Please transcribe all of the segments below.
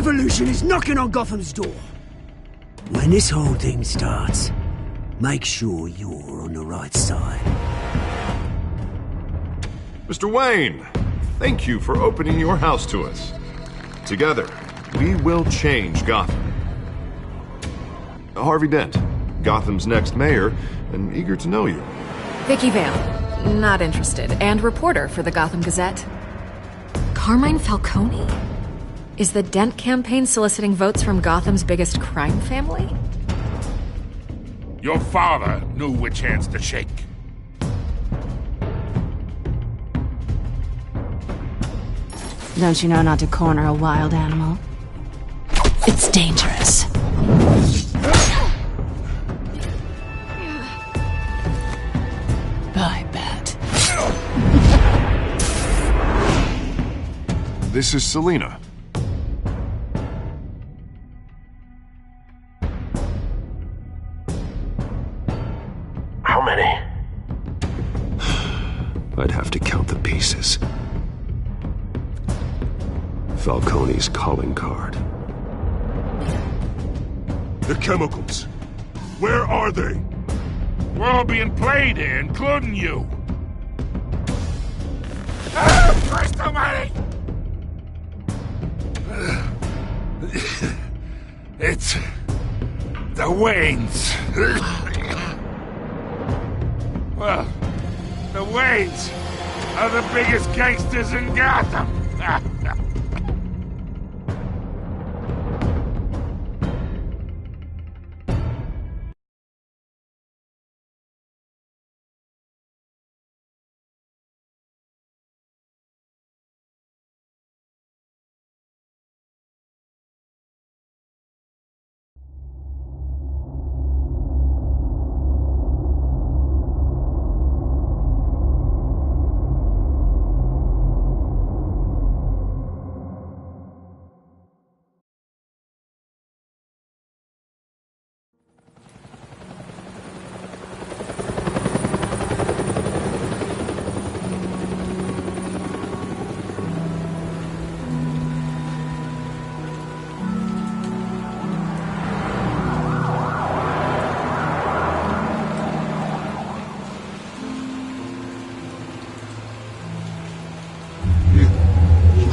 revolution is knocking on Gotham's door. When this whole thing starts, make sure you're on the right side. Mr. Wayne, thank you for opening your house to us. Together, we will change Gotham. Harvey Dent, Gotham's next mayor, and eager to know you. Vicky Vale, not interested, and reporter for the Gotham Gazette. Carmine Falcone? Is the Dent campaign soliciting votes from Gotham's biggest crime family? Your father knew which hands to shake. Don't you know not to corner a wild animal? It's dangerous. I bet. This is Selina. How many? I'd have to count the pieces. Falcone's calling card. The chemicals. Where are they? We're all being played here, including you. Ah, Christ almighty! It's the Waynes. Well, the Waynes are the biggest gangsters in Gotham.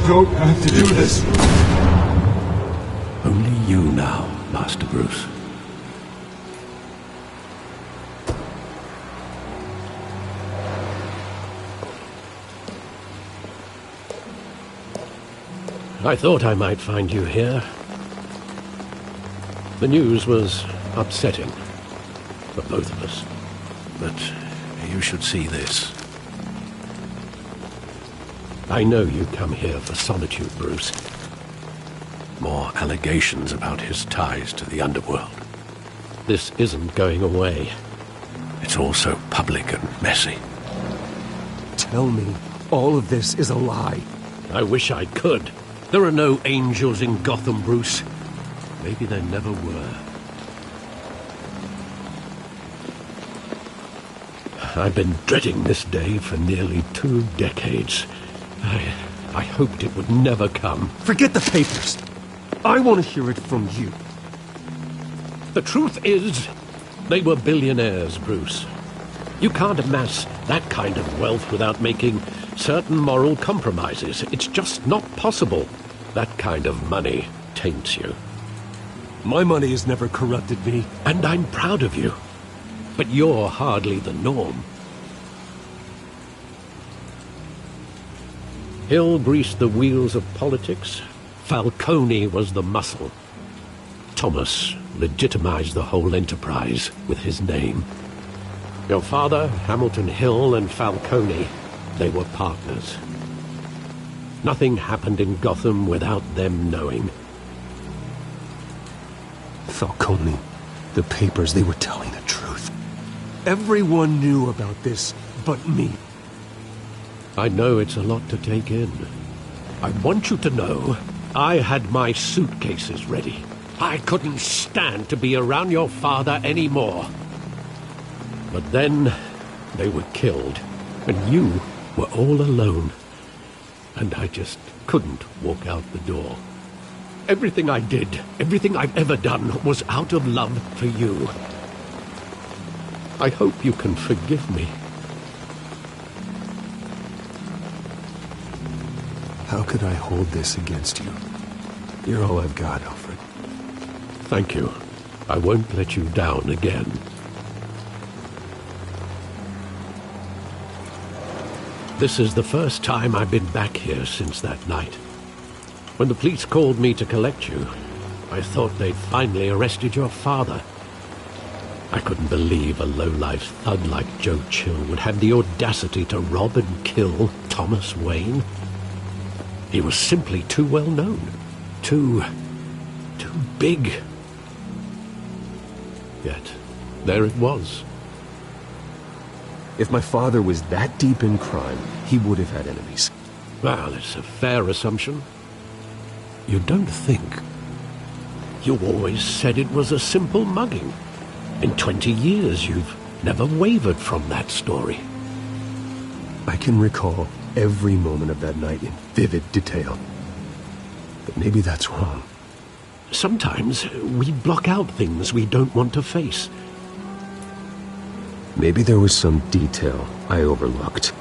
Don't have to do this. Only you now, Master Bruce. I thought I might find you here. The news was upsetting for both of us. But you should see this. I know you come here for solitude, Bruce. More allegations about his ties to the underworld. This isn't going away. It's all so public and messy. Tell me, all of this is a lie. I wish I could. There are no angels in Gotham, Bruce. Maybe there never were. I've been dreading this day for nearly 2 decades. I hoped it would never come. Forget the papers. I want to hear it from you. The truth is, they were billionaires, Bruce. You can't amass that kind of wealth without making certain moral compromises. It's just not possible. That kind of money taints you. My money has never corrupted me. And I'm proud of you. But you're hardly the norm. Hill greased the wheels of politics. Falcone was the muscle. Thomas legitimized the whole enterprise with his name. Your father, Hamilton Hill, and Falcone, they were partners. Nothing happened in Gotham without them knowing. Falcone, the papers, they were telling the truth. Everyone knew about this but me. I know it's a lot to take in. I want you to know I had my suitcases ready. I couldn't stand to be around your father anymore. But then they were killed, and you were all alone. And I just couldn't walk out the door. Everything I did, everything I've ever done, was out of love for you. I hope you can forgive me. How could I hold this against you? You're all I've got, Alfred. Thank you. I won't let you down again. This is the first time I've been back here since that night. When the police called me to collect you, I thought they'd finally arrested your father. I couldn't believe a low-life thug like Joe Chill would have the audacity to rob and kill Thomas Wayne. He was simply too well known. Too big. Yet, there it was. If my father was that deep in crime, he would have had enemies. Well, it's a fair assumption. You don't think? You always said it was a simple mugging. In 20 years, you've never wavered from that story. I can recall every moment of that night in vivid detail. But maybe that's wrong. Sometimes we block out things we don't want to face. Maybe there was some detail I overlooked.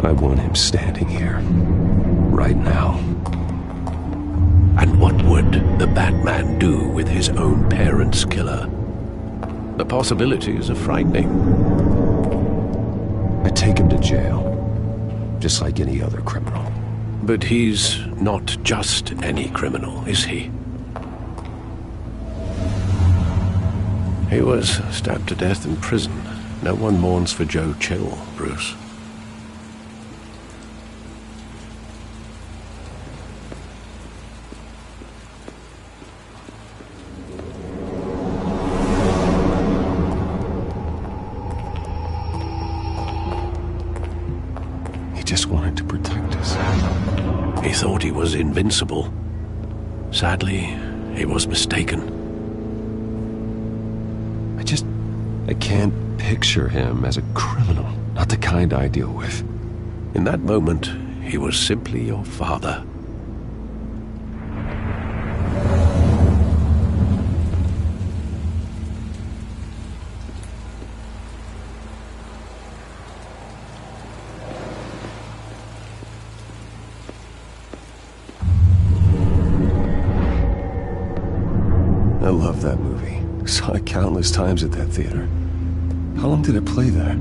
I want him standing here, right now. And what would the Batman do with his own parents' killer? The possibilities are frightening. I'd take him to jail, just like any other criminal. But he's not just any criminal, is he? He was stabbed to death in prison. No one mourns for Joe Chill, Bruce. Just wanted to protect us. He thought he was invincible. Sadly, he was mistaken. I can't picture him as a criminal. Not the kind I deal with. In that moment, he was simply your father. I love that movie. Saw it countless times at that theater. How long did it play there?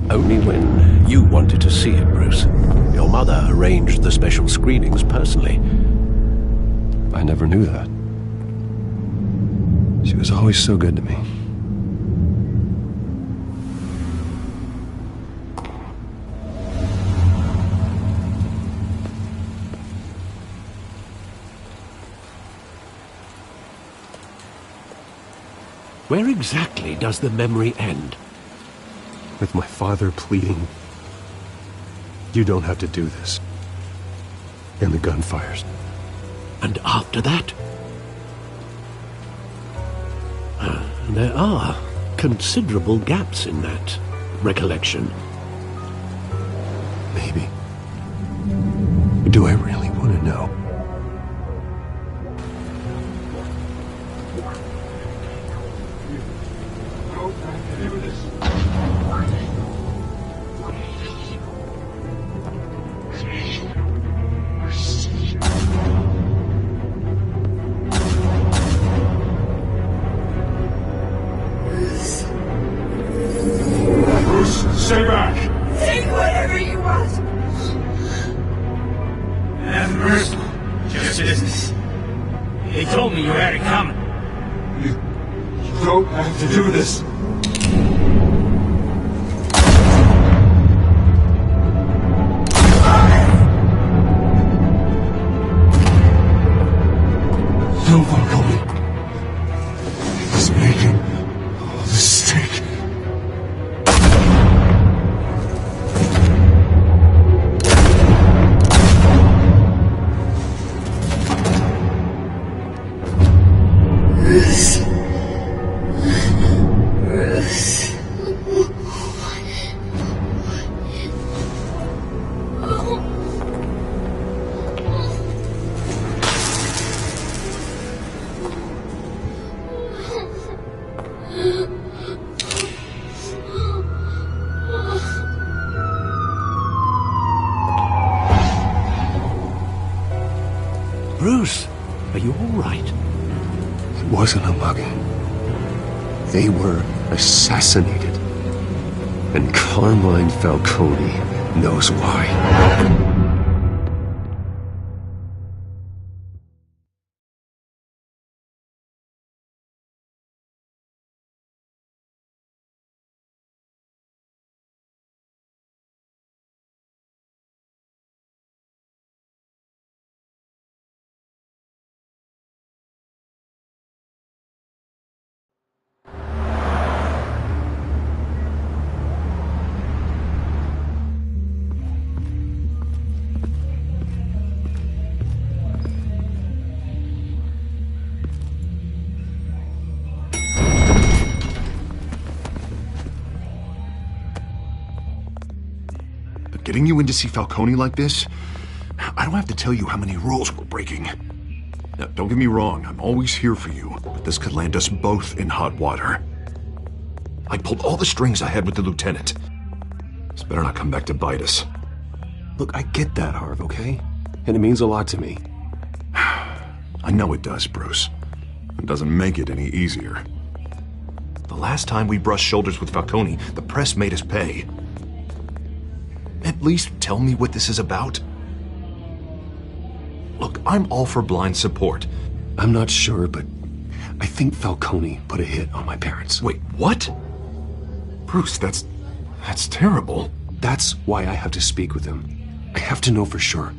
Only when you wanted to see it, Bruce. Your mother arranged the special screenings personally. I never knew that. She was always so good to me. Where exactly does the memory end? With my father pleading, "You don't have to do this." And the gun fires. And after that? There are considerable gaps in that recollection. Maybe. Do I really want to know? Stay back! Take whatever you want! Have mercy. Just business. They told me you had it coming. You don't have to do this. Don't follow me. He's making a mistake. Bruce, are you all right? It wasn't a mugging. They were assassinated. And Carmine Falcone knows why. Getting you in to see Falcone like this? I don't have to tell you how many rules we're breaking. Now, don't get me wrong, I'm always here for you, but this could land us both in hot water. I pulled all the strings I had with the lieutenant. This better not come back to bite us. Look, I get that, Harv, okay? And it means a lot to me. I know it does, Bruce. It doesn't make it any easier. The last time we brushed shoulders with Falcone, the press made us pay. At least tell me what this is about. Look, I'm all for blind support. I'm not sure, but I think Falcone put a hit on my parents. Wait, what? Bruce, that's terrible. That's why I have to speak with him. I have to know for sure.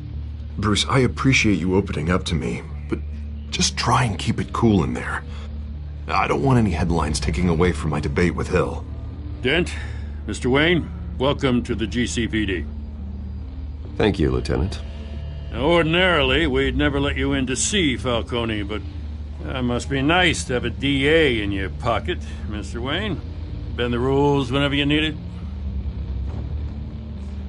Bruce, I appreciate you opening up to me, but just try and keep it cool in there. I don't want any headlines taking away from my debate with Hill. Dent, Mr. Wayne, welcome to the GCPD. Thank you, Lieutenant. Now, ordinarily, we'd never let you in to see Falcone, but it must be nice to have a DA in your pocket, Mr. Wayne. Bend the rules whenever you need it.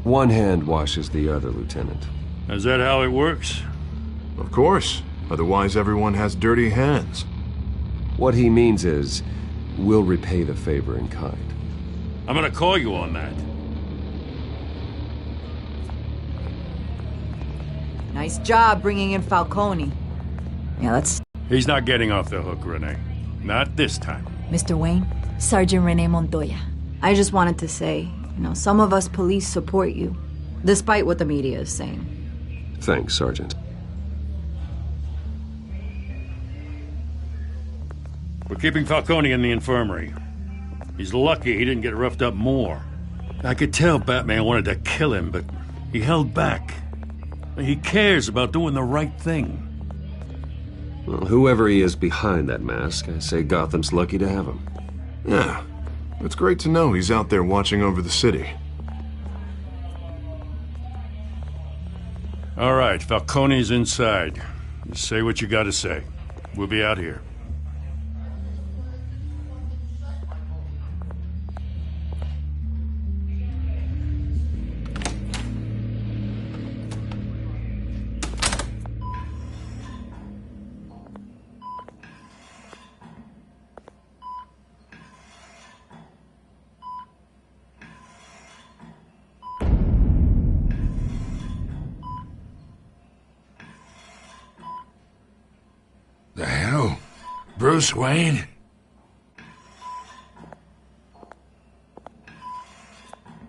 One hand washes the other, Lieutenant. Is that how it works? Of course. Otherwise, everyone has dirty hands. What he means is, we'll repay the favor in kind. I'm gonna call you on that. Nice job bringing in Falcone. Yeah, let's... He's not getting off the hook, Renee. Not this time. Mr. Wayne, Sergeant Renee Montoya. I just wanted to say, some of us police support you, despite what the media is saying. Thanks, Sergeant. We're keeping Falcone in the infirmary. He's lucky he didn't get roughed up more. I could tell Batman wanted to kill him, but he held back. He cares about doing the right thing. Well, whoever he is behind that mask, I say Gotham's lucky to have him. Yeah, it's great to know he's out there watching over the city. All right, Falcone's inside. You say what you gotta say. We'll be out here. The hell? Bruce Wayne?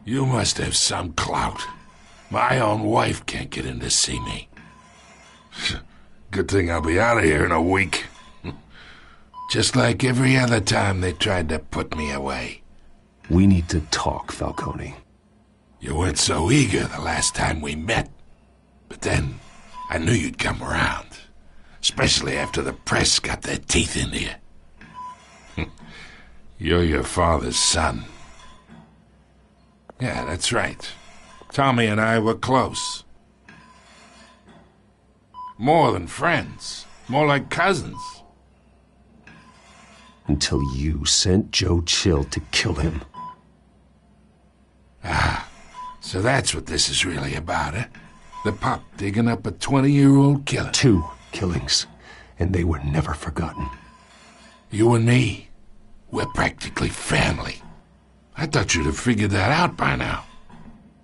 You must have some clout. My own wife can't get in to see me. Good thing I'll be out of here in a week. Just like every other time they tried to put me away. We need to talk, Falcone. You weren't so eager the last time we met. But then, I knew you'd come around. Especially after the press got their teeth into you. You're your father's son. Yeah, that's right. Tommy and I were close. More than friends. More like cousins. Until you sent Joe Chill to kill him. Ah, so that's what this is really about, eh? The pup digging up a 20-year-old killer. 2 killings, and they were never forgotten. You and me, We're practically family. I thought you'd have figured that out by now.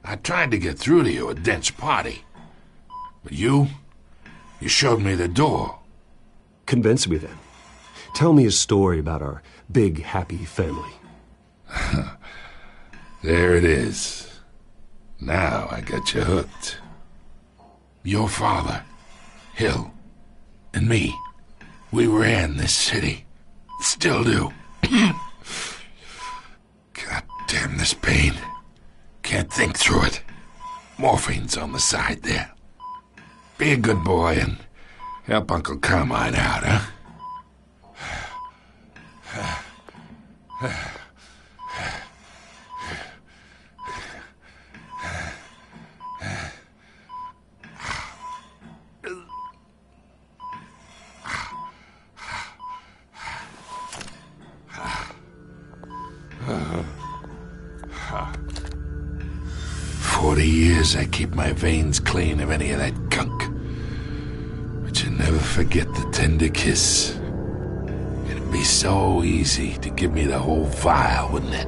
I tried to get through to you at Dent's party. But you showed me the door. Convince me then. Tell me a story about our big, happy family. There it is. Now I got you hooked. Your father, Hill, and me, we ran this city. Still do. God damn this pain. Can't think through it. Morphine's on the side there. Be a good boy and help Uncle Carmine out, huh? 40 years I keep my veins clean of any of that gunk. But you never forget the tender kiss. It'd be so easy to give me the whole vial, wouldn't it?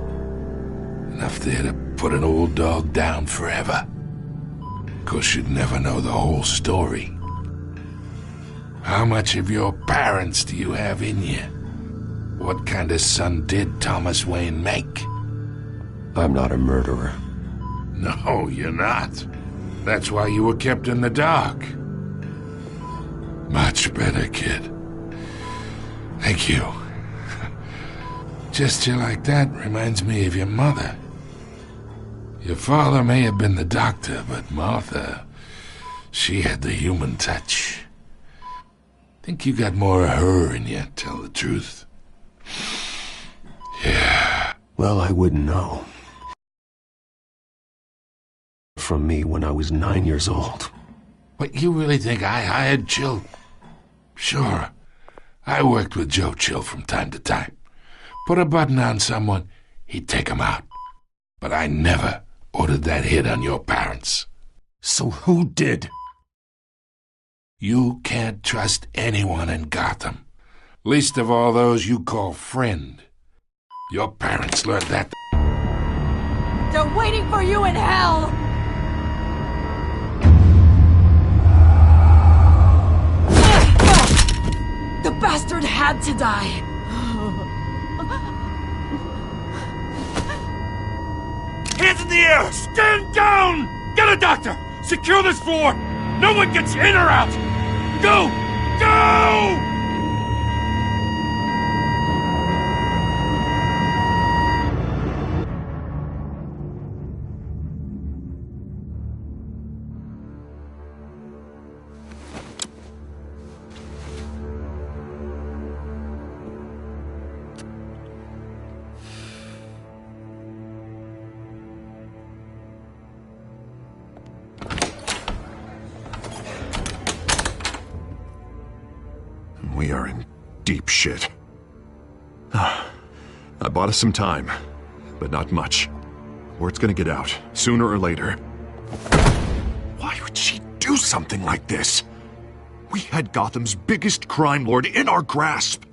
Enough there to put an old dog down forever. Of course, you'd never know the whole story. How much of your parents do you have in you? What kind of son did Thomas Wayne make? I'm not a murderer. No, you're not. That's why you were kept in the dark. Much better, kid. Thank you. Gesture like that reminds me of your mother. Your father may have been the doctor, but Martha, she had the human touch. Think you got more of her in you, tell the truth. Yeah. Well, I wouldn't know. From me when I was 9 years old. What, you really think I hired Chill? Sure. I worked with Joe Chill from time to time. Put a button on someone, he'd take him out. But I never ordered that hit on your parents. So who did? You can't trust anyone in Gotham. Least of all those you call friend. Your parents learned that. They're waiting for you in hell! The bastard had to die! Hands in the air! Stand down! Get a doctor! Secure this floor! No one gets in or out! Go! Go! We are in deep shit. I bought us some time, but not much. Word's gonna get out, sooner or later. Why would she do something like this? We had Gotham's biggest crime lord in our grasp.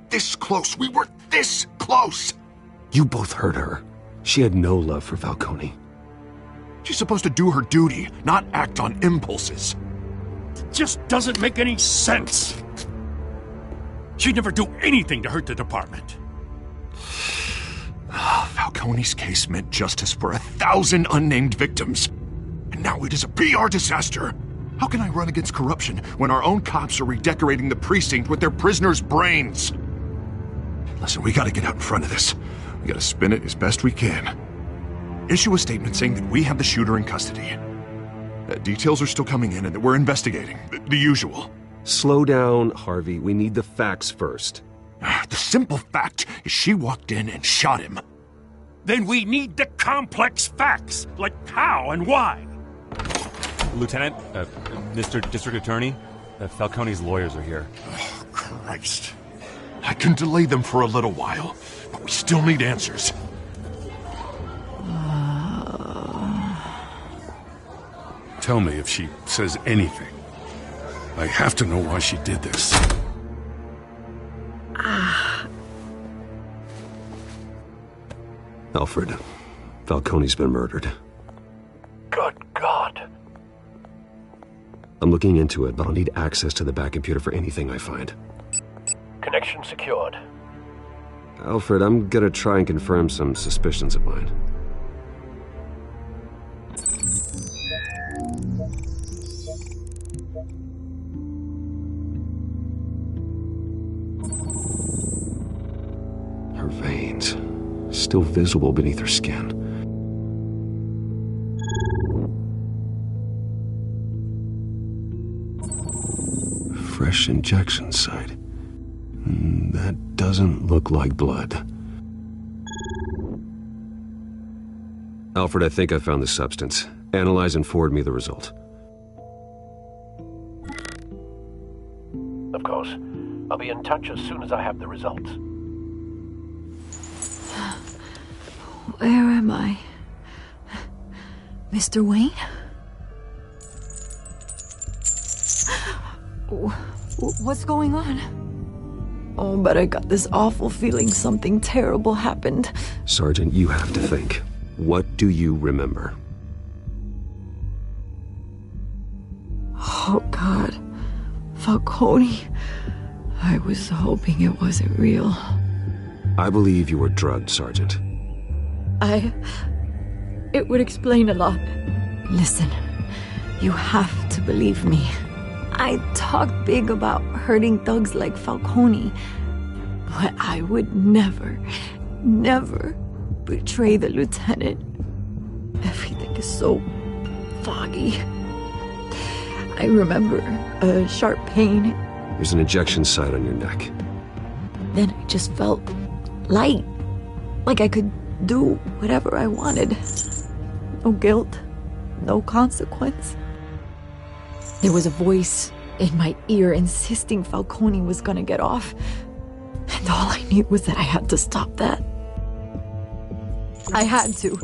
This close, we were this close! You both hurt her. She had no love for Falcone. She's supposed to do her duty, not act on impulses. Just doesn't make any sense. She'd never do anything to hurt the department. Falcone's case meant justice for 1,000 unnamed victims. And now it is a PR disaster. How can I run against corruption when our own cops are redecorating the precinct with their prisoners' brains? Listen, we gotta get out in front of this. We gotta spin it as best we can. Issue a statement saying that we have the shooter in custody. Details are still coming in and that we're investigating. The usual. Slow down, Harvey. We need the facts first. The simple fact is she walked in and shot him. Then we need the complex facts, like how and why. Lieutenant, Mr. District Attorney, Falcone's lawyers are here. Oh, Christ. I can delay them for a little while, but we still need answers. Tell me if she says anything. I have to know why she did this. Alfred, Falcone's been murdered. Good God. I'm looking into it, but I'll need access to the back computer for anything I find. Connection secured. Alfred, I'm gonna try and confirm some suspicions of mine. Her veins, still visible beneath her skin. Fresh injection site. That doesn't look like blood. Alfred, I think I found the substance. Analyze and forward me the result. Of course. I'll be in touch as soon as I have the results. Where am I? Mr. Wayne? What's going on? Oh, but I got this awful feeling something terrible happened. Sergeant, you have to think. What do you remember? Oh, God. Falcone. I was hoping it wasn't real. I believe you were drugged, Sergeant. It would explain a lot. Listen, you have to believe me. I talked big about hurting thugs like Falcone, but I would never betray the lieutenant. Everything is so foggy. I remember a sharp pain. There's an injection site on your neck. Then I just felt light, like I could do whatever I wanted. No guilt, no consequence. There was a voice in my ear insisting Falcone was gonna get off. And all I knew was that I had to stop that. I had to,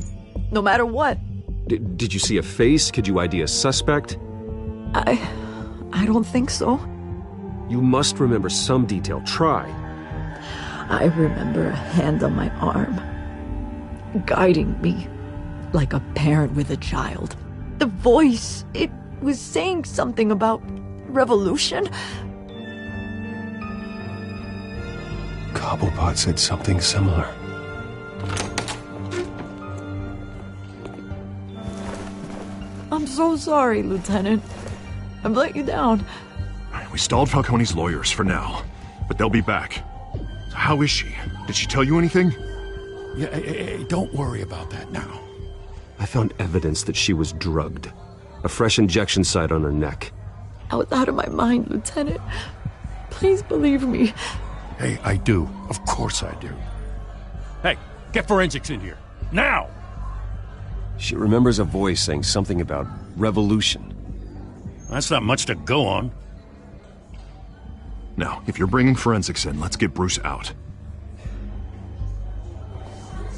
no matter what. Did you see a face? Could you ID a suspect? I don't think so. You must remember some detail. Try. I remember a hand on my arm, guiding me like a parent with a child. The voice, it was saying something about revolution. Cobblepot said something similar. I'm so sorry, Lieutenant. I've let you down. We stalled Falcone's lawyers for now, but they'll be back. So how is she? Did she tell you anything? Yeah, hey, don't worry about that now. I found evidence that she was drugged. A fresh injection site on her neck. I was out of my mind, Lieutenant. Please believe me. Hey, I do. Of course I do. Hey, get forensics in here. Now! She remembers a voice saying something about revolution. That's not much to go on. Now, if you're bringing forensics in, let's get Bruce out.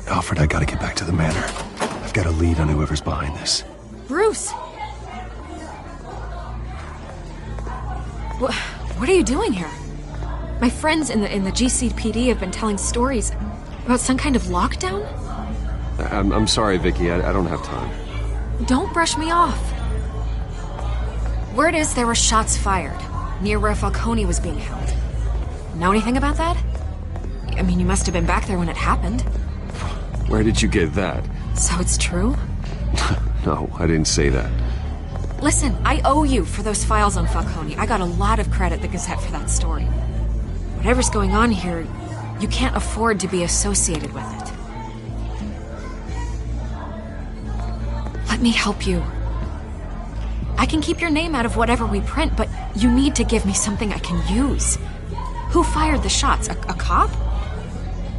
Alfred, I gotta get back to the manor. I've got a lead on whoever's behind this. Bruce! What are you doing here? My friends in the GCPD have been telling stories about some kind of lockdown? I'm sorry, Vicky. I don't have time. Don't brush me off. Word is there were shots fired near where Falcone was being held. Know anything about that? I mean, you must have been back there when it happened. Where did you get that? So it's true? No, I didn't say that. Listen, I owe you for those files on Falcone. I got a lot of credit at the Gazette for that story. Whatever's going on here, you can't afford to be associated with it. Let me help you. I can keep your name out of whatever we print, but you need to give me something I can use. Who fired the shots? A cop?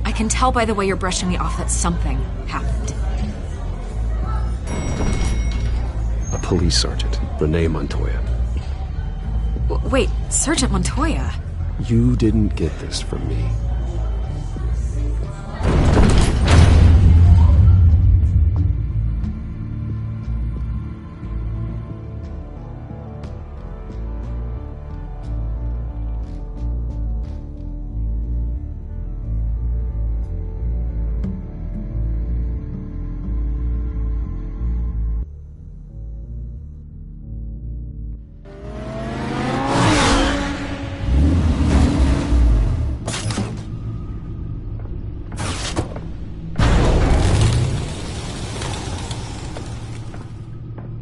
I can tell by the way you're brushing me off that something happened. A police sergeant, Renee Montoya. Wait, Sergeant Montoya? You didn't get this from me.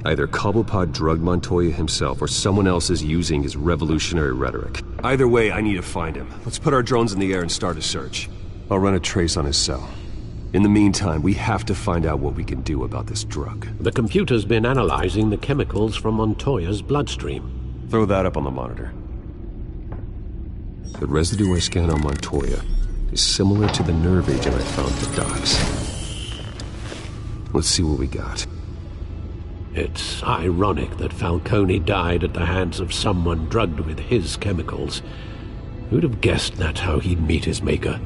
Either Cobblepot drugged Montoya himself, or someone else is using his revolutionary rhetoric. Either way, I need to find him. Let's put our drones in the air and start a search. I'll run a trace on his cell. In the meantime, we have to find out what we can do about this drug. The computer's been analyzing the chemicals from Montoya's bloodstream. Throw that up on the monitor. The residue I scanned on Montoya is similar to the nerve agent I found at the docks. Let's see what we got. It's ironic that Falcone died at the hands of someone drugged with his chemicals. Who'd have guessed that's how he'd meet his maker?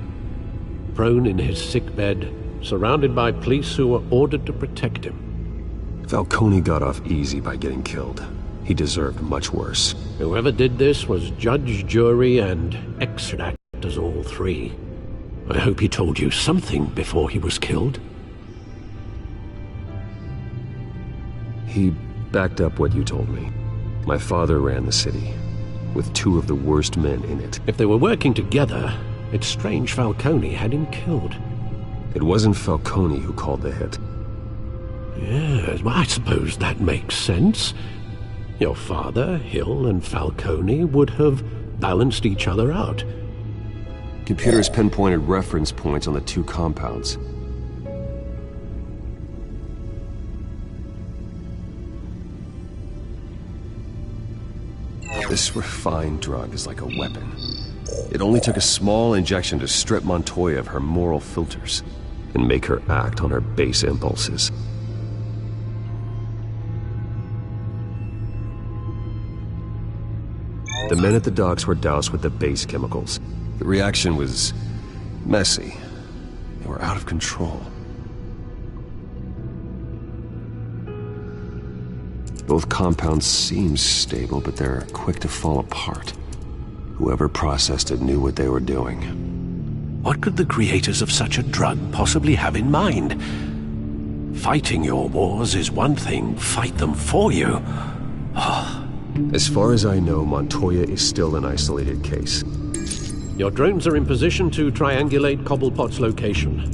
Prone in his sickbed, surrounded by police who were ordered to protect him. Falcone got off easy by getting killed. He deserved much worse. Whoever did this was judge, jury, and exit actors, all three. I hope he told you something before he was killed. He backed up what you told me. My father ran the city, with two of the worst men in it. If they were working together, it's strange Falcone had him killed. It wasn't Falcone who called the hit. Yes, well, I suppose that makes sense. Your father, Hill, and Falcone would have balanced each other out. Computers pinpointed reference points on the two compounds. This refined drug is like a weapon. It only took a small injection to strip Montoya of her moral filters and make her act on her base impulses. The men at the docks were doused with the base chemicals. The reaction was messy. They were out of control. Both compounds seem stable, but they're quick to fall apart. Whoever processed it knew what they were doing. What could the creators of such a drug possibly have in mind? Fighting your wars is one thing, fight them for you. As far as I know, Montoya is still an isolated case. Your drones are in position to triangulate Cobblepot's location.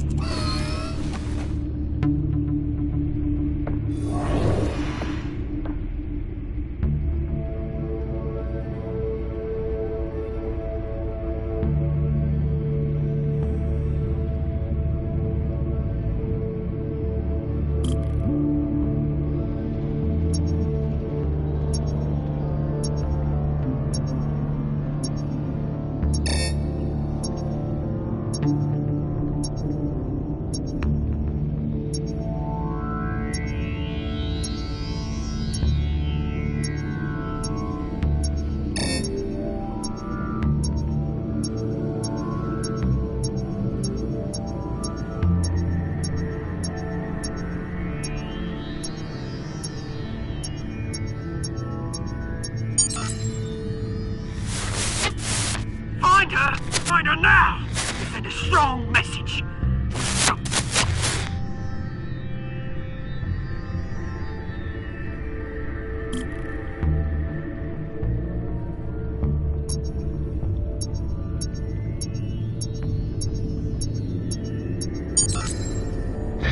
Find her now! Send a strong message.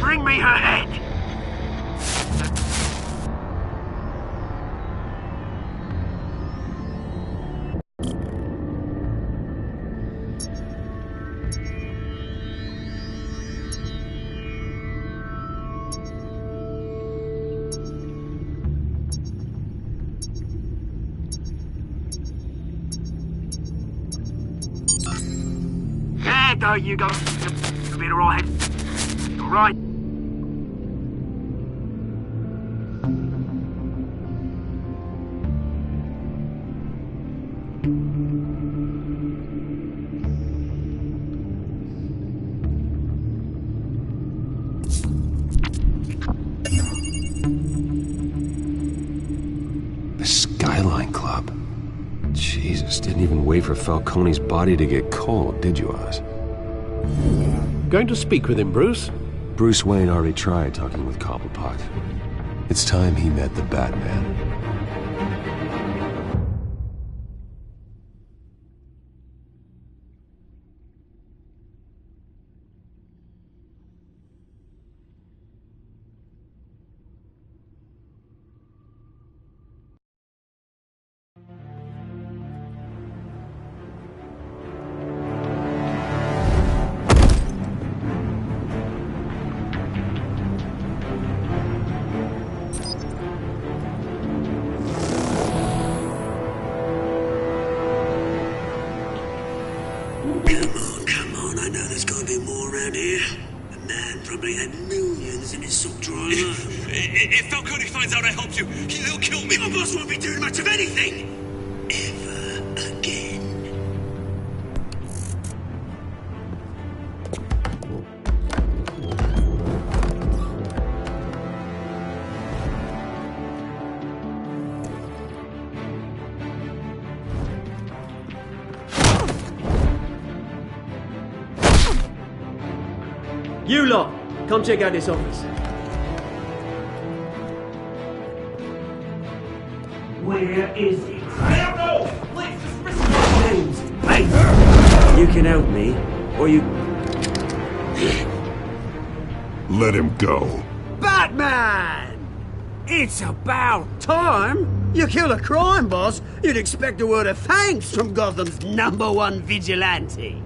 Bring me her head! There you go. You'll be alright. Alright. The Skyline Club. Jesus, didn't even wait for Falcone's body to get cold, did you, Oz? Going to speak with him, Bruce? Bruce Wayne already tried talking with Cobblepot. It's time he met the Batman. Could be more around here. The man probably had millions in his sock drawer. If Falcone finds out I helped you, he'll kill me. Your boss won't be doing much of anything! Ever again. You lot, come check out this office. Where is it? I don't know! Please, just listen. Hey! You can help me, or you... Let him go. Batman! It's about time! You kill a crime boss, you'd expect a word of thanks from Gotham's #1 vigilante.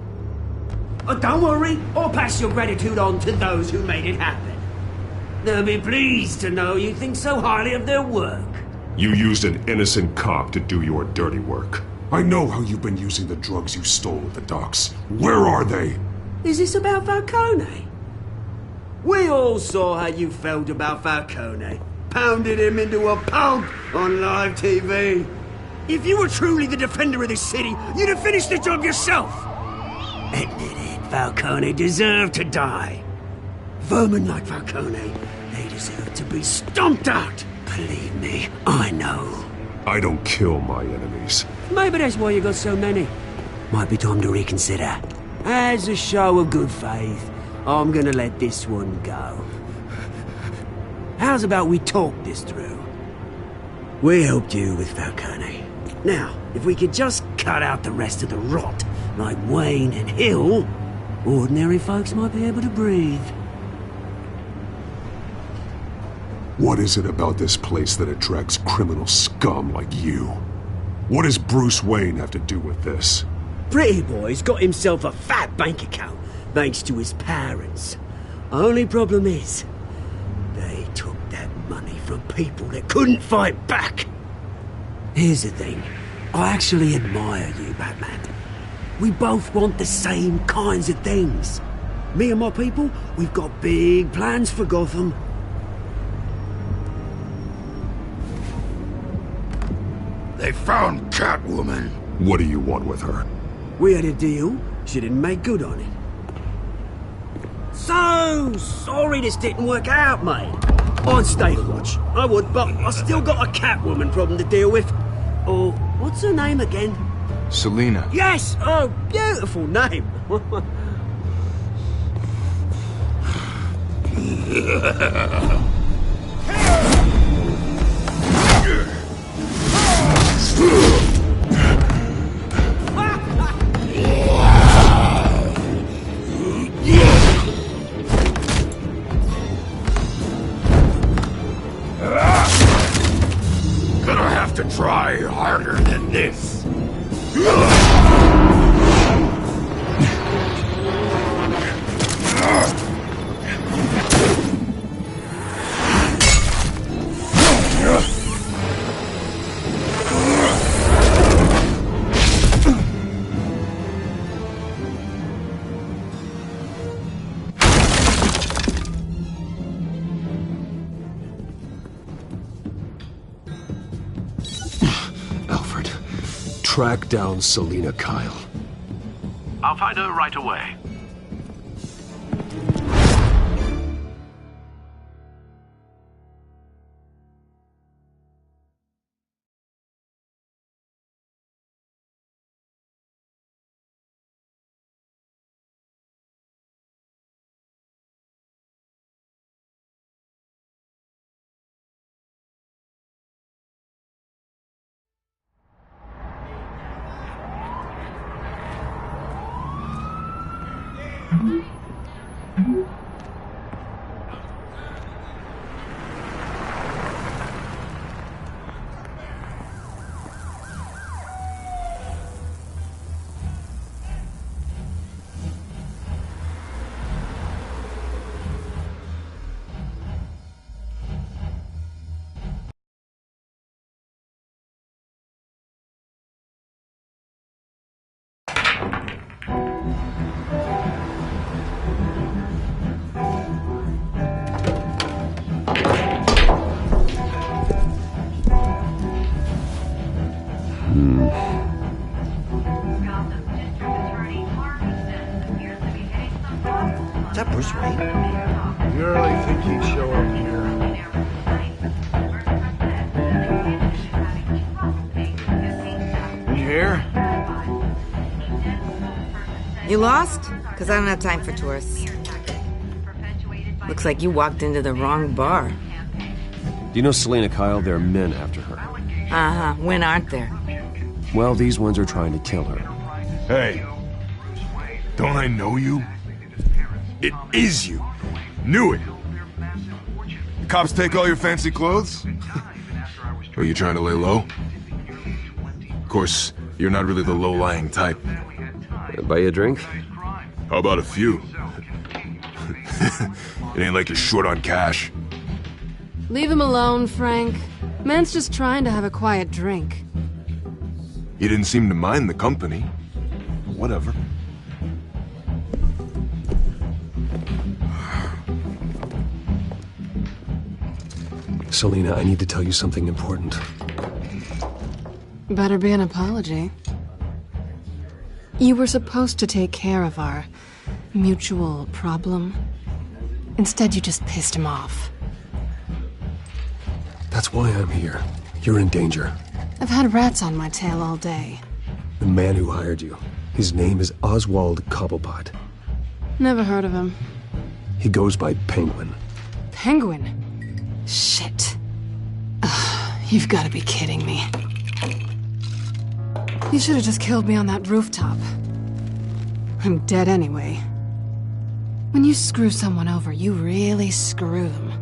Oh, don't worry, I'll pass your gratitude on to those who made it happen. They'll be pleased to know you think so highly of their work. You used an innocent cop to do your dirty work. I know how you've been using the drugs you stole at the docks. Where are they? Is this about Falcone? We all saw how you felt about Falcone. Pounded him into a pulp on live TV. If you were truly the defender of this city, you'd have finished the job yourself. Admit it, Falcone deserved to die. Vermin like Falcone, they deserve to be stomped out. Believe me, I know. I don't kill my enemies. Maybe that's why you got so many. Might be time to reconsider. As a show of good faith, I'm gonna let this one go. How's about we talk this through? We helped you with Falcone. Now, if we could just cut out the rest of the rot, like Wayne and Hill, ordinary folks might be able to breathe. What is it about this place that attracts criminal scum like you? What does Bruce Wayne have to do with this? Pretty Boy's got himself a fat bank account, thanks to his parents. Only problem is, they took that money from people that couldn't fight back. Here's the thing. I actually admire you, Batman. We both want the same kinds of things. Me and my people, we've got big plans for Gotham. They found Catwoman. What do you want with her? We had a deal. She didn't make good on it. So sorry this didn't work out, mate. I'd stay to watch. I would, but I still got a Catwoman problem to deal with. Oh, what's her name again? Selina. Yes! Oh, beautiful name. Gonna have to try harder than this. Alfred, track down Selina Kyle. I'll find her right away. that Bruce Wayne? You really think he'd show up here? In here? You lost? Because I don't have time for tourists. Looks like you walked into the wrong bar. Do you know Selena Kyle? There are men after her. Uh-huh. When aren't there? Well, these ones are trying to kill her. Hey, don't I know you? It is you. Knew it. The cops take all your fancy clothes? Are you trying to lay low? Of course, you're not really the low-lying type. Buy you a drink? How about a few? It ain't like you're short on cash. Leave him alone, Frank. Man's just trying to have a quiet drink. He didn't seem to mind the company. Whatever. Selena, I need to tell you something important. Better be an apology. You were supposed to take care of our mutual problem. Instead, you just pissed him off. That's why I'm here. You're in danger. I've had rats on my tail all day. The man who hired you. His name is Oswald Cobblepot. Never heard of him. He goes by Penguin. Penguin? Shit. Ugh, you've got to be kidding me. You should have just killed me on that rooftop. I'm dead anyway. When you screw someone over, you really screw them.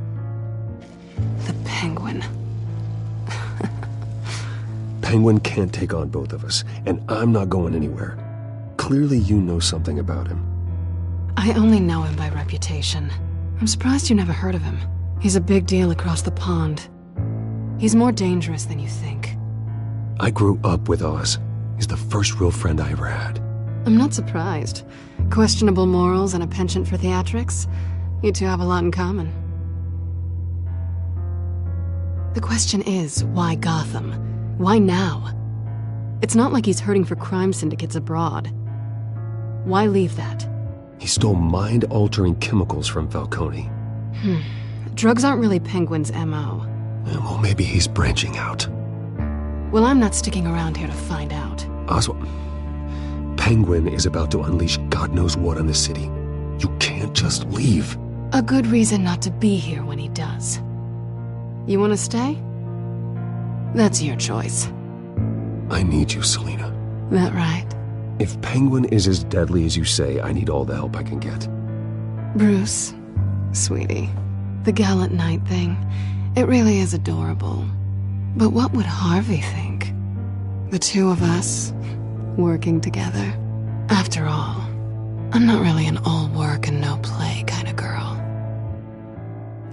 The Penguin. Penguin can't take on both of us, and I'm not going anywhere. Clearly you know something about him. I only know him by reputation. I'm surprised you never heard of him. He's a big deal across the pond. He's more dangerous than you think. I grew up with Oz. He's the first real friend I ever had. I'm not surprised. Questionable morals and a penchant for theatrics. You two have a lot in common. The question is, why Gotham? Why now? It's not like he's hurting for crime syndicates abroad. Why leave that? He stole mind-altering chemicals from Falcone. Drugs aren't really Penguin's M.O. Well, maybe he's branching out. Well, I'm not sticking around here to find out. Oswald, Penguin is about to unleash God knows what on the city. You can't just leave. A good reason not to be here when he does. You want to stay? That's your choice. I need you, Selena. That right? If Penguin is as deadly as you say, I need all the help I can get. Bruce, sweetie, the gallant knight thing, it really is adorable. But what would Harvey think? The two of us, working together. After all, I'm not really an all work and no play kind of girl.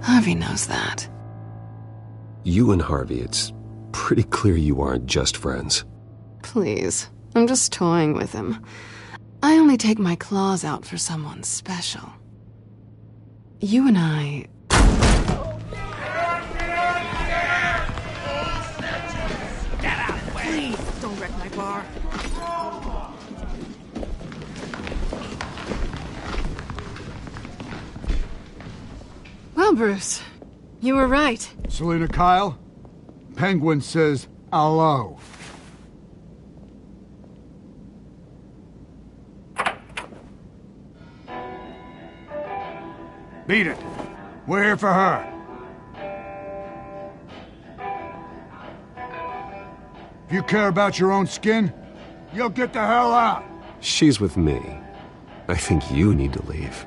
Harvey knows that. You and Harvey, it's pretty clear you aren't just friends. Please, I'm just toying with him. I only take my claws out for someone special. You and I... Get out of the way! Please, don't wreck my bar. Well, Bruce, you were right. Selena Kyle, Penguin says hello. Beat it. We're here for her. If you care about your own skin, you'll get the hell out. She's with me. I think you need to leave.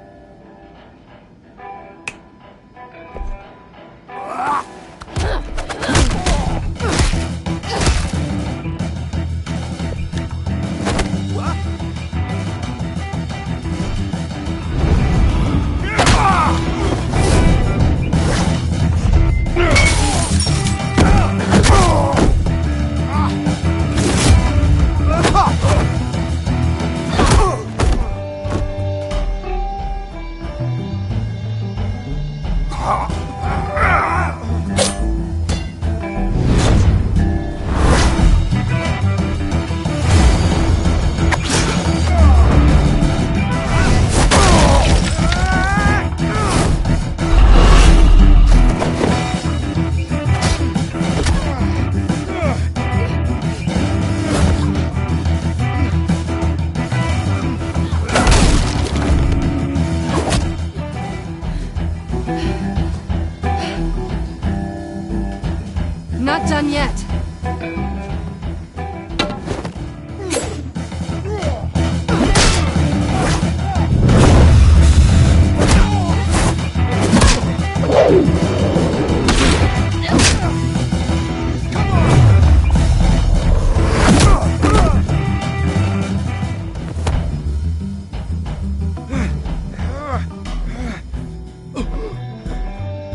not done yet.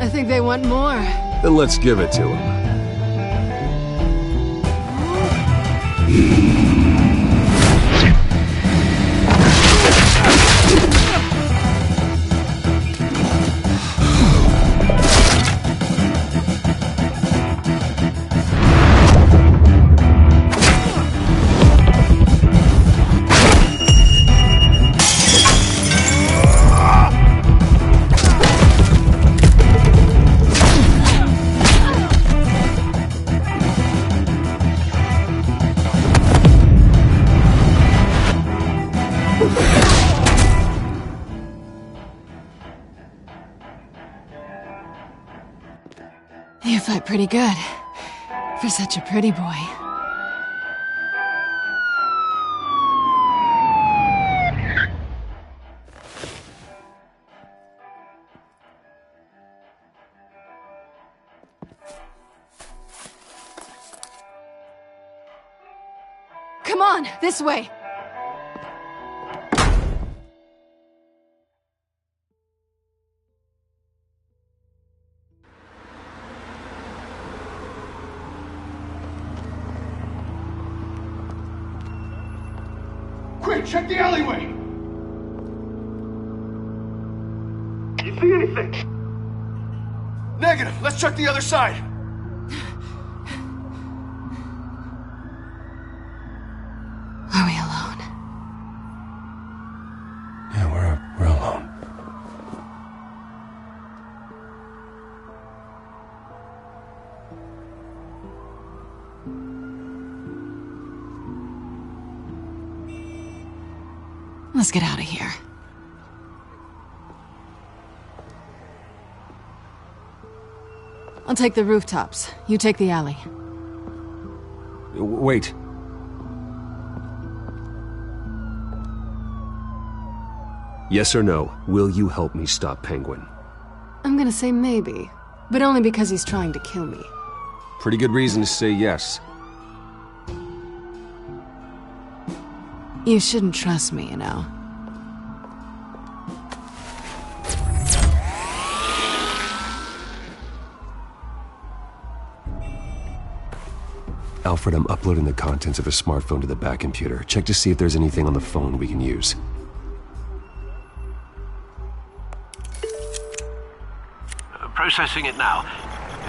I think they want more. Then let's give it to him. You fight pretty good. For such a pretty boy. Come on, this way! Quick, check the alleyway! You see anything? Negative. Let's check the other side. Are we alone? Yeah, we're alone. Let's get out of here. I'll take the rooftops. You take the alley. Wait. Yes or no, will you help me stop Penguin? I'm gonna say maybe, but only because he's trying to kill me. Pretty good reason to say yes. You shouldn't trust me, you know. Alfred, I'm uploading the contents of a smartphone to the back computer. Check to see if there's anything on the phone we can use. Processing it now.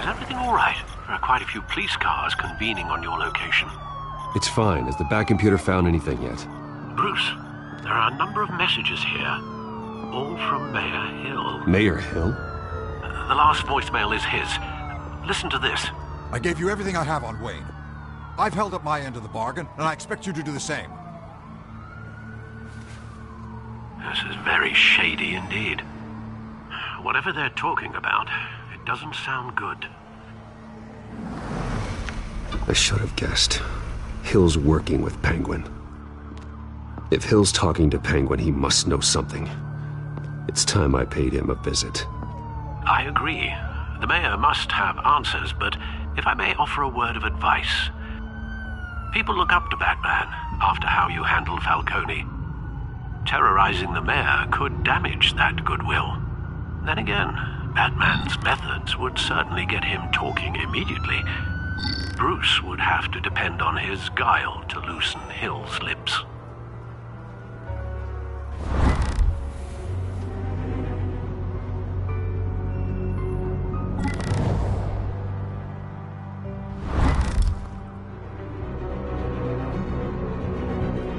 Is everything all right? There are quite a few police cars convening on your location. It's fine. Has the back computer found anything yet? Bruce, there are a number of messages here, all from Mayor Hill. Mayor Hill? The last voicemail is his. Listen to this. I gave you everything I have on Wayne. I've held up my end of the bargain, and I expect you to do the same. This is very shady indeed. Whatever they're talking about, it doesn't sound good. I should have guessed. Hill's working with Penguin. If Hill's talking to Penguin, he must know something. It's time I paid him a visit. I agree. The mayor must have answers, but if I may offer a word of advice. People look up to Batman after how you handled Falcone. Terrorizing the mayor could damage that goodwill. Then again, Batman's methods would certainly get him talking immediately. Bruce would have to depend on his guile to loosen Hill's lips.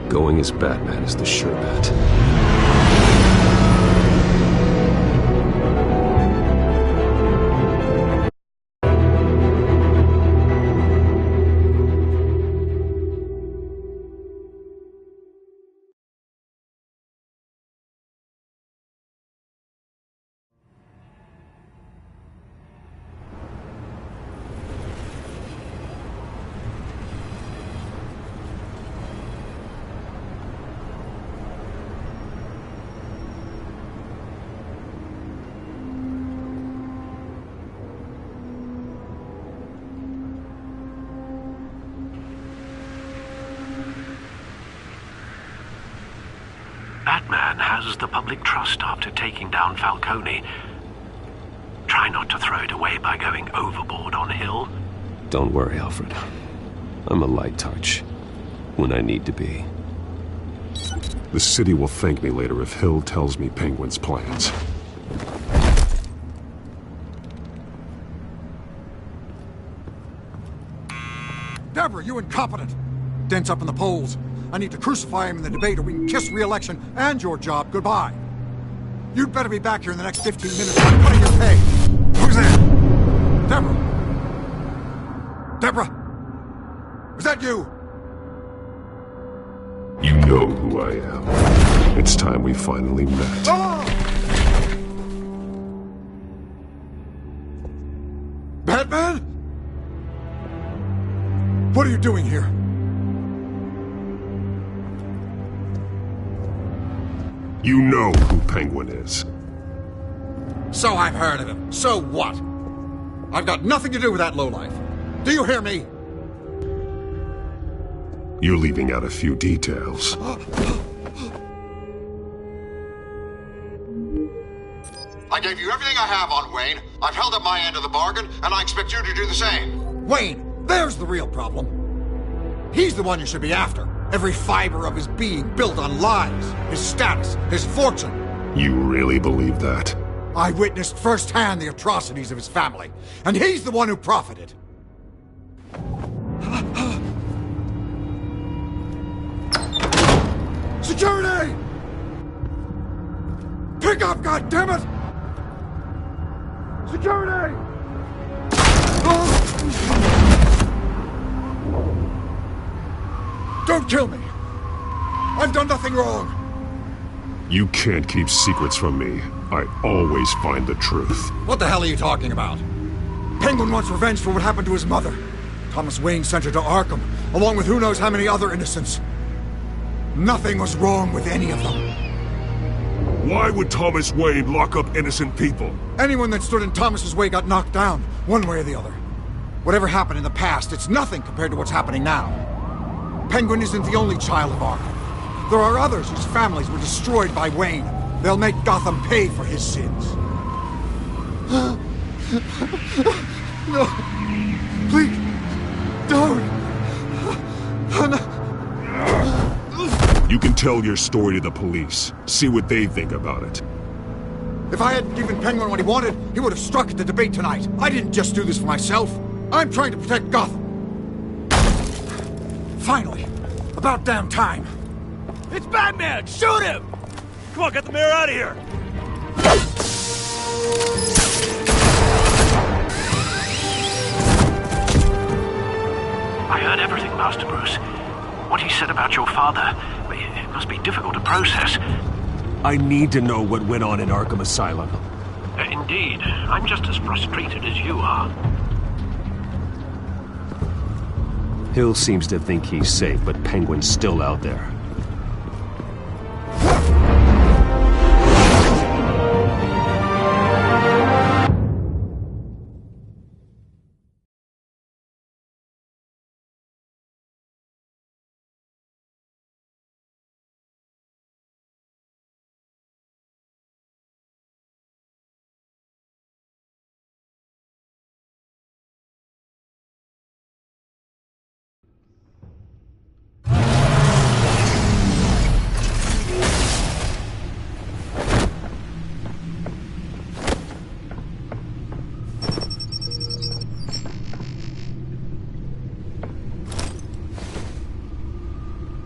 Going as Batman is the sure bet. has the public trust after taking down Falcone. Try not to throw it away by going overboard on Hill. Don't worry, Alfred. I'm a light touch when I need to be. The city will thank me later if Hill tells me Penguin's plans. Deborah, you incompetent! Dent's up in the polls. I need to crucify him in the debate or we can kiss re-election and your job goodbye. You'd better be back here in the next 15 minutes or I'm cutting your pay. Who's there? Deborah? Deborah? Is that you? You know who I am. It's time we finally met. Batman? What are you doing here? You know who Penguin is. So I've heard of him. So what? I've got nothing to do with that lowlife. Do you hear me? You're leaving out a few details. I gave you everything I have on Wayne. I've held up my end of the bargain, and I expect you to do the same. Wayne, there's the real problem. He's the one you should be after. Every fiber of his being built on lies, his status, his fortune. You really believe that? I witnessed firsthand the atrocities of his family, and he's the one who profited. Security! Pick up, goddammit! Security! Don't kill me! I've done nothing wrong! You can't keep secrets from me. I always find the truth. What the hell are you talking about? Penguin wants revenge for what happened to his mother. Thomas Wayne sent her to Arkham, along with who knows how many other innocents. Nothing was wrong with any of them. Why would Thomas Wayne lock up innocent people? Anyone that stood in Thomas's way got knocked down, one way or the other. Whatever happened in the past, it's nothing compared to what's happening now. Penguin isn't the only child of Arkham. There are others whose families were destroyed by Wayne. They'll make Gotham pay for his sins. No. Please. Don't. You can tell your story to the police. See what they think about it. If I hadn't given Penguin what he wanted, he would have struck at the debate tonight. I didn't just do this for myself. I'm trying to protect Gotham. Finally. About damn time. It's Batman! Shoot him! Come on, get the mayor out of here! I heard everything, Master Bruce. What he said about your father, it must be difficult to process. I need to know what went on in Arkham Asylum. Indeed. I'm just as frustrated as you are. Hill seems to think he's safe, but Penguin's still out there.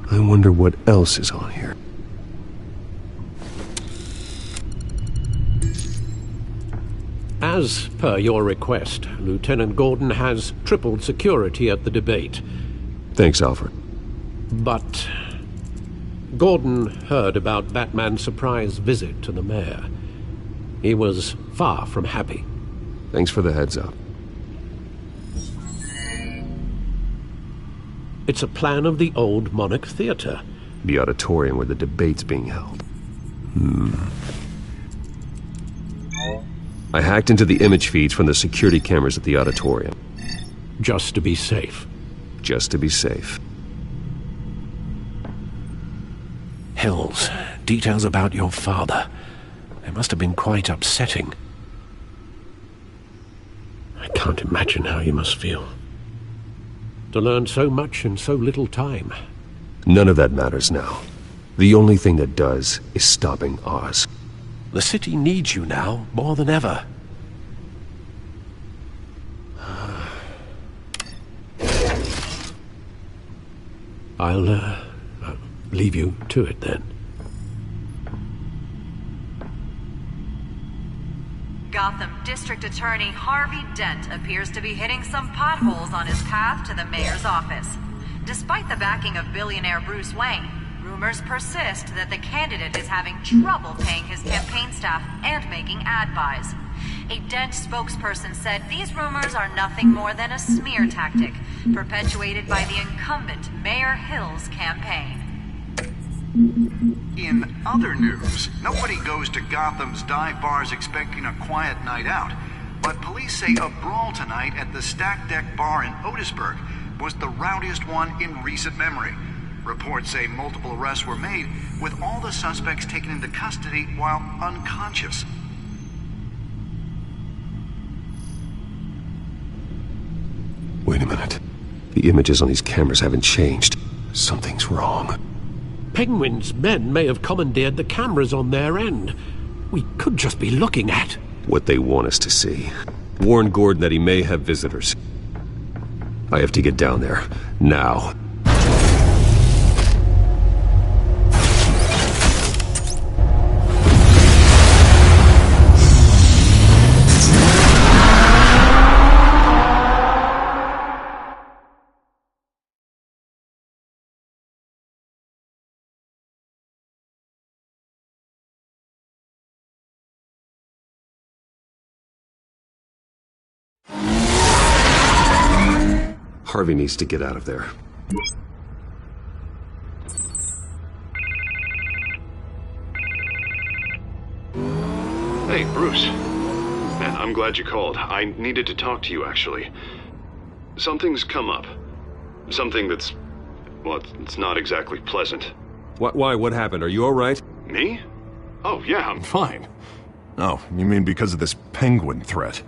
I wonder what else is on here. As per your request, Lieutenant Gordon has tripled security at the debate. Thanks, Alfred. But Gordon heard about Batman's surprise visit to the mayor. He was far from happy. Thanks for the heads up. It's a plan of the old Monarch Theater. The auditorium where the debate's being held. I hacked into the image feeds from the security cameras at the auditorium. Just to be safe. Just to be safe. Hill's details about your father. They must have been quite upsetting. I can't imagine how you must feel. To learn so much in so little time. None of that matters now. The only thing that does is stopping Oz. The city needs you now, more than ever. I'll leave you to it then. Gotham District Attorney Harvey Dent appears to be hitting some potholes on his path to the mayor's office. Despite the backing of billionaire Bruce Wayne, rumors persist that the candidate is having trouble paying his campaign staff and making ad buys. A Dent spokesperson said these rumors are nothing more than a smear tactic, perpetuated by the incumbent Mayor Hill's campaign. In other news, nobody goes to Gotham's dive bars expecting a quiet night out. But police say a brawl tonight at the Stack Deck Bar in Otisburg was the rowdiest one in recent memory. Reports say multiple arrests were made, with all the suspects taken into custody while unconscious. Wait a minute. The images on these cameras haven't changed. Something's wrong. Penguin's men may have commandeered the cameras on their end. We could just be looking at what they want us to see. Warn Gordon that he may have visitors. I have to get down there, now. Harvey needs to get out of there. Hey, Bruce. Man, I'm glad you called. I needed to talk to you, actually. Something's come up. Something that's... well, it's not exactly pleasant. Why? What happened? Are you alright? Me? Oh, yeah, I'm fine. Oh, you mean because of this penguin threat?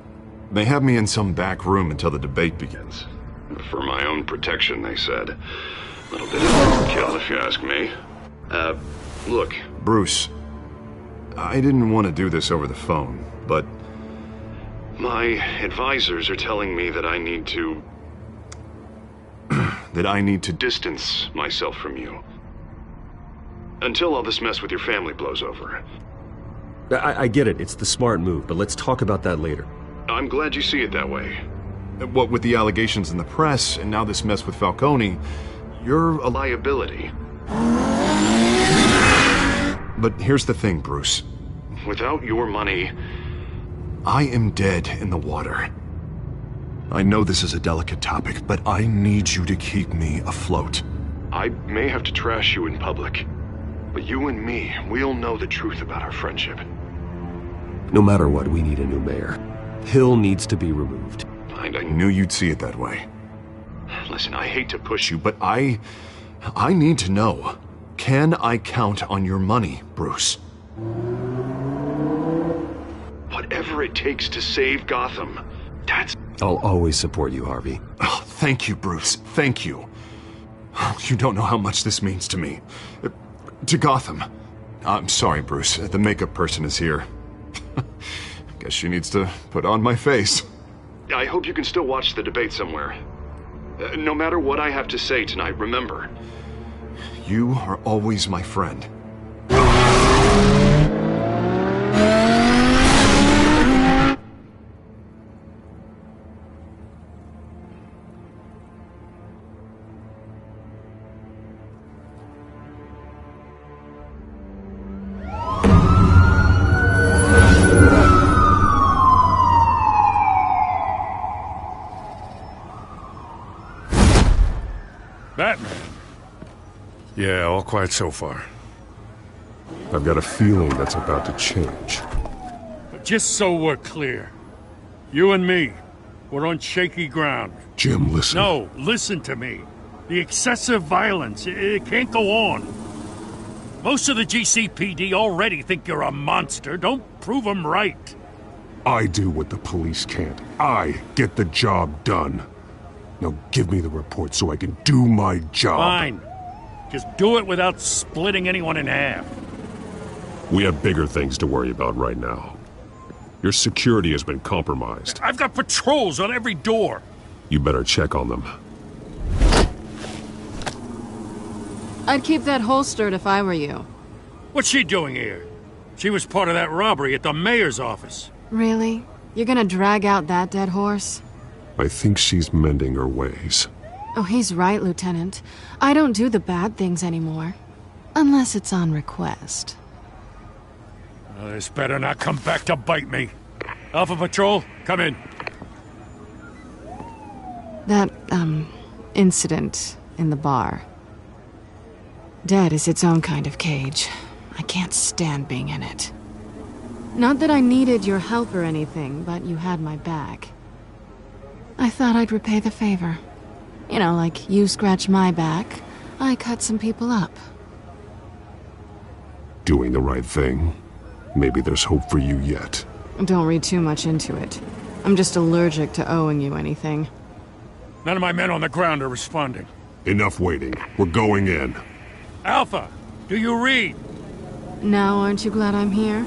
They have me in some back room until the debate begins. For my own protection, they said. A little bit of overkill, if you ask me. Look. Bruce, I didn't want to do this over the phone, but... my advisors are telling me that I need to... that I need to distance myself from you. Until all this mess with your family blows over. I get it. It's the smart move, but let's talk about that later. I'm glad you see it that way. What with the allegations in the press, and now this mess with Falcone, you're a liability. But here's the thing, Bruce. Without your money... I am dead in the water. I know this is a delicate topic, but I need you to keep me afloat. I may have to trash you in public, but you and me, we'll know the truth about our friendship. No matter what, we need a new mayor. Hill needs to be removed. I knew you'd see it that way. Listen, I hate to push you, but I need to know. Can I count on your money, Bruce? Whatever it takes to save Gotham, that's... I'll always support you, Harvey. Oh, thank you, Bruce. Thank you. You don't know how much this means to me. To Gotham. I'm sorry, Bruce. The makeup person is here. Guess she needs to put on my face. I hope you can still watch the debate somewhere. No matter what I have to say tonight, remember. You are always my friend. Batman. Yeah, all quiet so far. I've got a feeling that's about to change. But just so we're clear, you and me, we're on shaky ground. Jim, listen. No, listen to me. The excessive violence, it can't go on. Most of the GCPD already think you're a monster. Don't prove them right. I do what the police can't. I get the job done. Now give me the report so I can do my job. Fine. Just do it without splitting anyone in half. We have bigger things to worry about right now. Your security has been compromised. I've got patrols on every door. You better check on them. I'd keep that holstered if I were you. What's she doing here? She was part of that robbery at the mayor's office. Really? You're gonna drag out that dead horse? I think she's mending her ways. Oh, he's right, Lieutenant. I don't do the bad things anymore. Unless it's on request. This better not come back to bite me. Alpha Patrol, come in. That, incident in the bar. Dead is its own kind of cage. I can't stand being in it. Not that I needed your help or anything, but you had my back. I thought I'd repay the favor. You know, like you scratch my back, I cut some people up. Doing the right thing. Maybe there's hope for you yet. Don't read too much into it. I'm just allergic to owing you anything. None of my men on the ground are responding. Enough waiting. We're going in. Alpha, do you read? Now aren't you glad I'm here?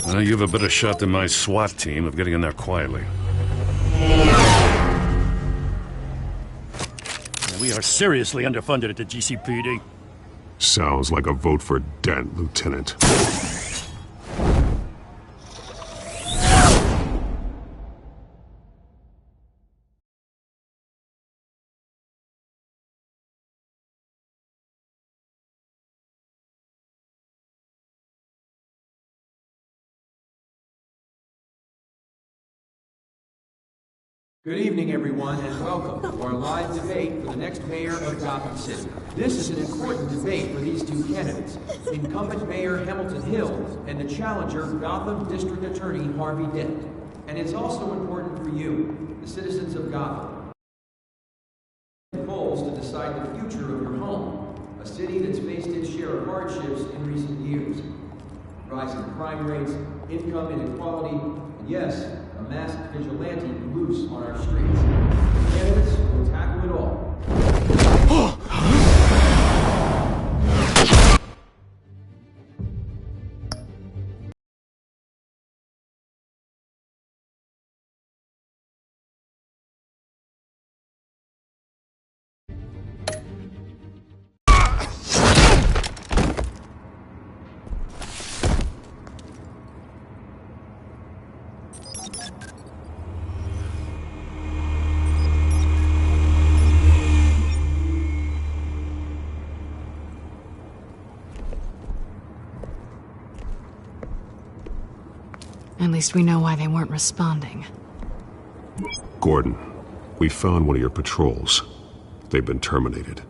You have a better shot than my SWAT team of getting in there quietly. We are seriously underfunded at the GCPD. Sounds like a vote for Dent, Lieutenant. Good evening, everyone, and welcome to our live debate for the next mayor of Gotham City. This is an important debate for these two candidates, incumbent Mayor Hamilton Hill and the challenger, Gotham District Attorney Harvey Dent. And it's also important for you, the citizens of Gotham. Polls to decide the future of your home, a city that's faced its share of hardships in recent years. Rising crime rates, income inequality, and yes, a masked vigilante loose on our streets. The candidates will tackle it all. At least we know why they weren't responding. Gordon, we found one of your patrols. They've been terminated.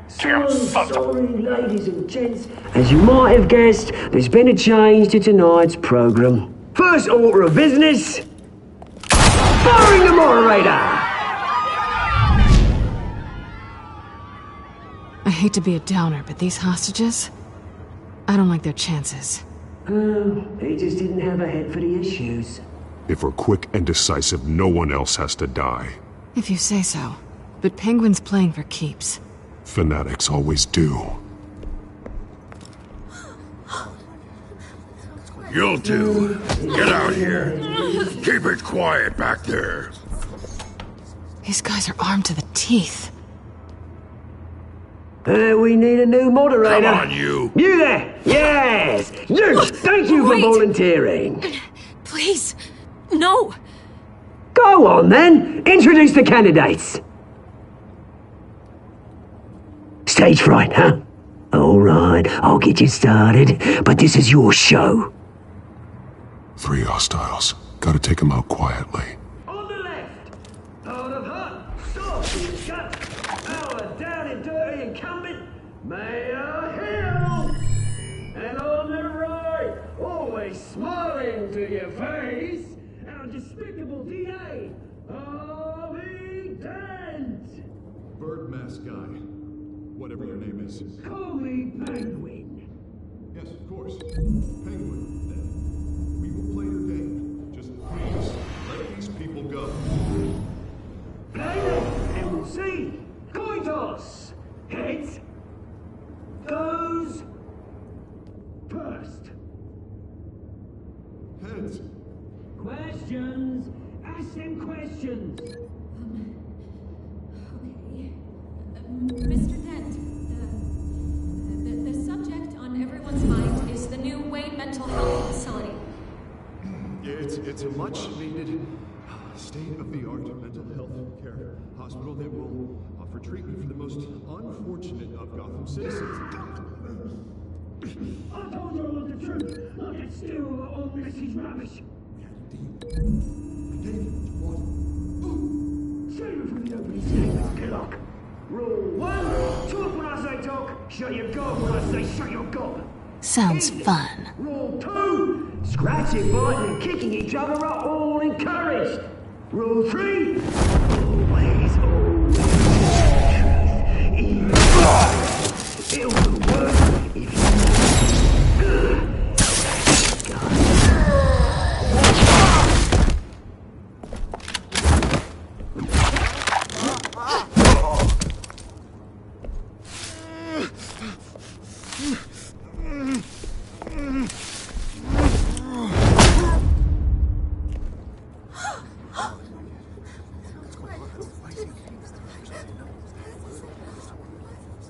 Sorry, ladies and gents. As you might have guessed, there's been a change to tonight's program. First order of business, firing the moderator! I hate to be a downer, but these hostages, I don't like their chances. He just didn't have a head for the issues. If we're quick and decisive, no one else has to die. If you say so. But Penguin's playing for keeps. Fanatics always do. You'll do. Get out here. Keep it quiet back there. These guys are armed to the teeth. We need a new moderator. Come on, you. You there! Yes! You! Thank you for volunteering. Please, no. Go on, then. Introduce the candidates. Stage fright, huh? All right, I'll get you started, but this is your show. 3 hostiles. Gotta take them out quietly. On the left, out of hut, soft in shut, our down and dirty incumbent, Mayor Hill. And on the right, always smiling to your face, our despicable DA, Harvey Dent. bird mask guy. Whatever your name is. Call me Penguin. Yes, of course. Penguin, then. We will play your game. Just please, let these people go. Play it, and we'll see. Coin toss. Heads. Goes. First. Heads. Questions. Ask them questions. Mr. Dent, the subject on everyone's mind is the new Wayne Mental Health Facility. It's a much-needed, state-of-the-art mental health care hospital that will offer treatment for the most unfortunate of Gotham citizens. I told you all the truth. I can steal all Mrs. Rubbish. Save it from the opening statements, Pillock. Rule 1, talk when I say talk, shut your gob when I say shut your gob. Sounds fun. Rule 2, scratching, biting and kicking each other are all encouraged. Rule 3, always even it'll be worse if you...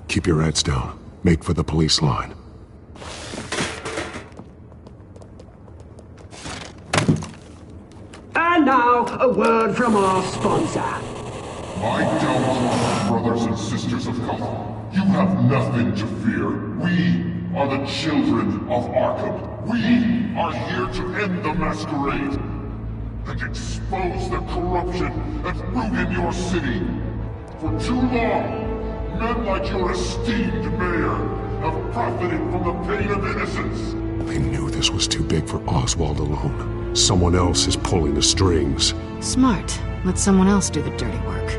Keep your heads down. Make for the police line. And now, a word from our sponsor. My Telltales brothers and sisters of Gotham, you have nothing to fear. We are the children of Arkham. We are here to end the masquerade and expose the corruption that ruined your city. For too long, men like your esteemed mayor have profited from the pain of innocence. They knew this was too big for Oswald alone. Someone else is pulling the strings. Smart. Let someone else do the dirty work.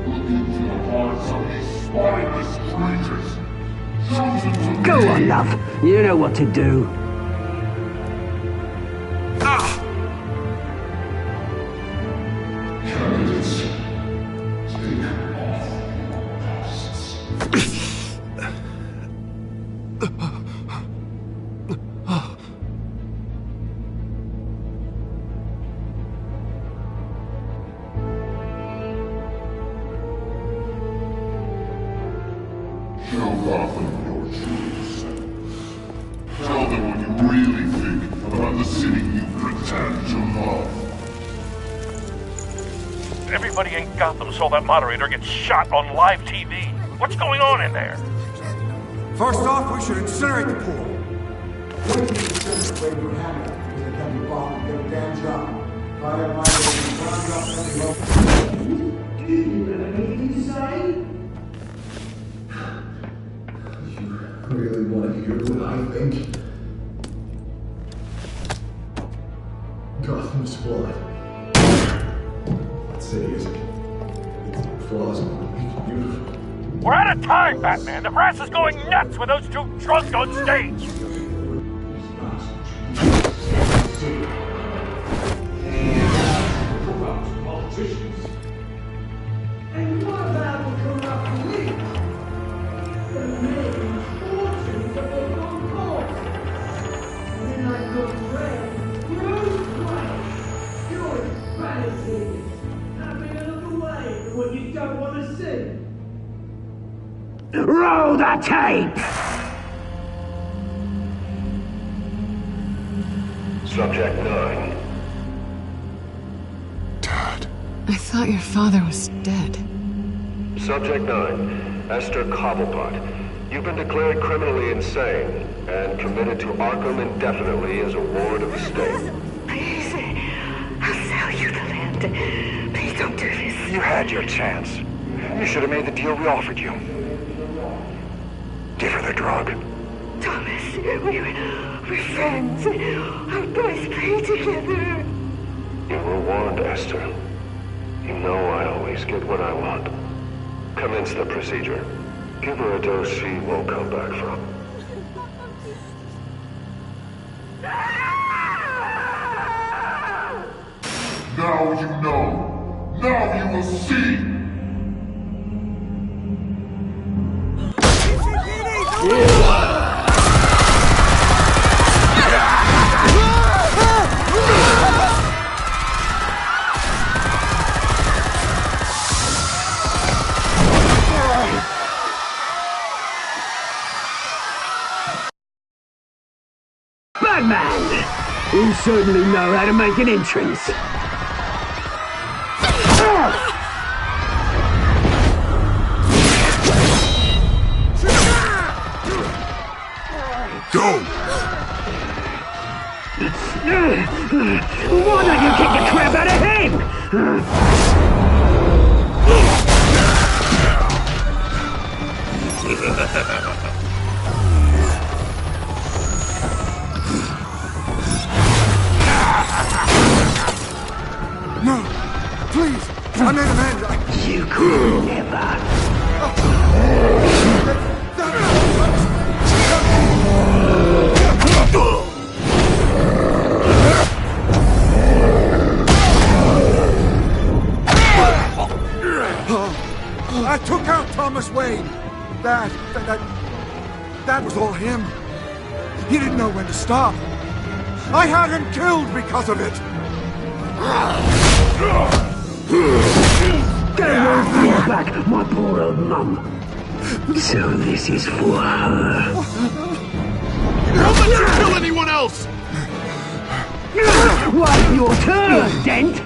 Look into the hearts of these spineless traitors. Chosen to Go lead. on, love. You know what to do. Candidates, take off your masks. Show Gotham your true self. Tell them what you really think about the city you pretend to love. Everybody in Gotham saw that moderator get shot on live TV. What's going on in there? First off, we should incinerate the pool. Really want to hear what I think? Gotham's flawed. That city is flaws and beautiful. We're out of time, Batman. The press is going nuts with those two drunks on stage. And what about the corrupt elite? The men fortunes of the wrong cause. And then like your friend, Bruce Wayne, you're vanity. Having a look away from what you don't want to see. Roll the tape! Subject 9. I thought your father was dead. Subject 9. Esther Cobblepot. You've been declared criminally insane and committed to Arkham indefinitely as a ward of the state. Please, I'll sell you the land. Please don't do this. You had your chance. You should have made the deal we offered you. Give her the drug. Thomas, we're friends. Our boys play together. You were warned, Esther. You know I always get what I want. Commence the procedure. Give her a dose she won't come back from. Now you know. Now you will see. Batman! You certainly know how to make an entrance. Go! Why don't you kick the crap out of him? No! Please! I made a man! You could never. I took out Thomas Wayne. That was all him. He didn't know when to stop. I had him killed because of it. They won't bring back my poor old mum. So this is for her. Don't let you kill anyone else! Wait your turn, Dent!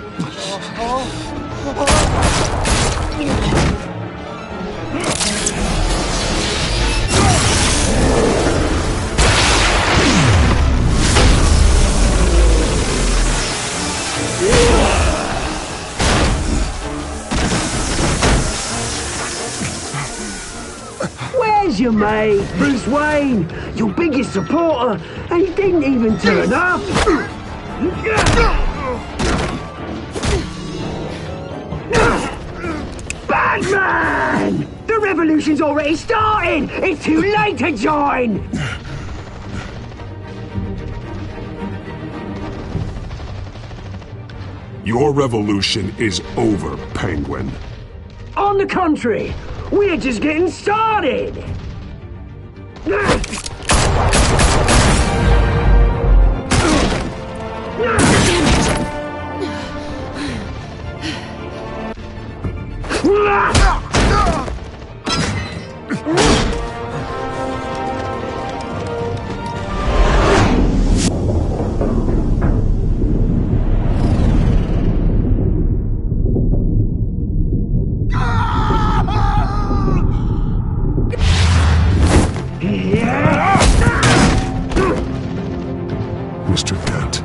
Where's your mate, Bruce Wayne? Your biggest supporter, and he didn't even turn up. Batman! The revolution's already started! It's too late to join! Your revolution is over, Penguin. On the contrary, we're just getting started! Mr. Dent.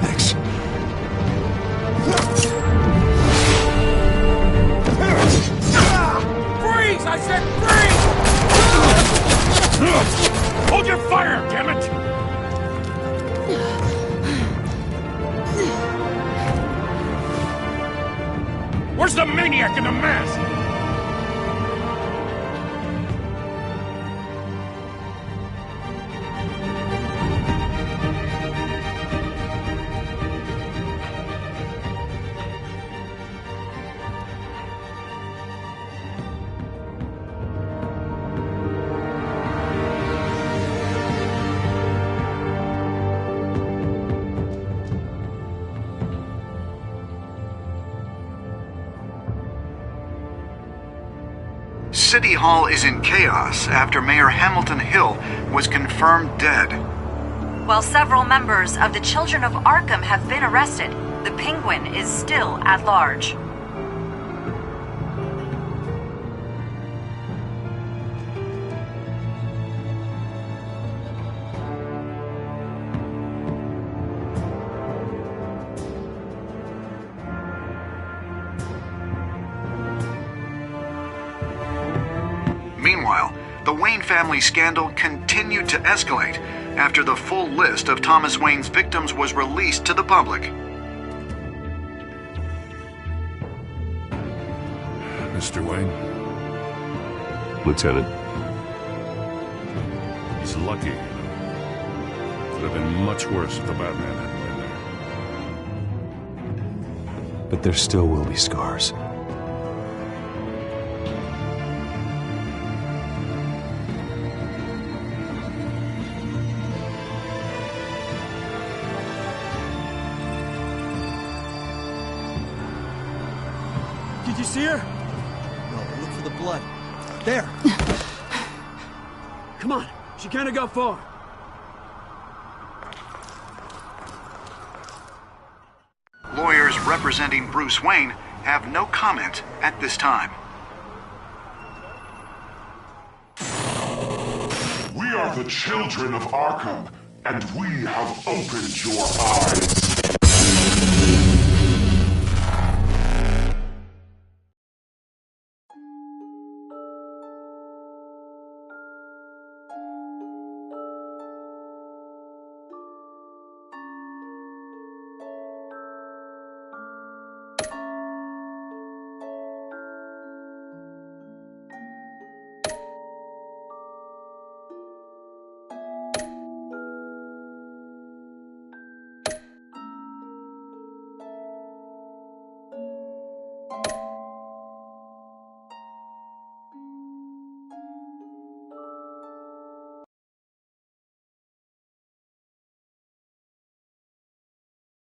Thanks. Freeze! I said freeze! Hold your fire, damn it! Where's the maniac in the mask? City Hall is in chaos after Mayor Hamilton Hill was confirmed dead. While several members of the Children of Arkham have been arrested, the Penguin is still at large. Meanwhile, The Wayne family scandal continued to escalate after the full list of Thomas Wayne's victims was released to the public. Mr. Wayne? Lieutenant. He's lucky. Could have been much worse if the Batman hadn't been there. But there still will be scars. Did you see her? No, look for the blood. There! Come on, she can't go far. Lawyers representing Bruce Wayne have no comment at this time. We are the children of Arkham, and we have opened your eyes.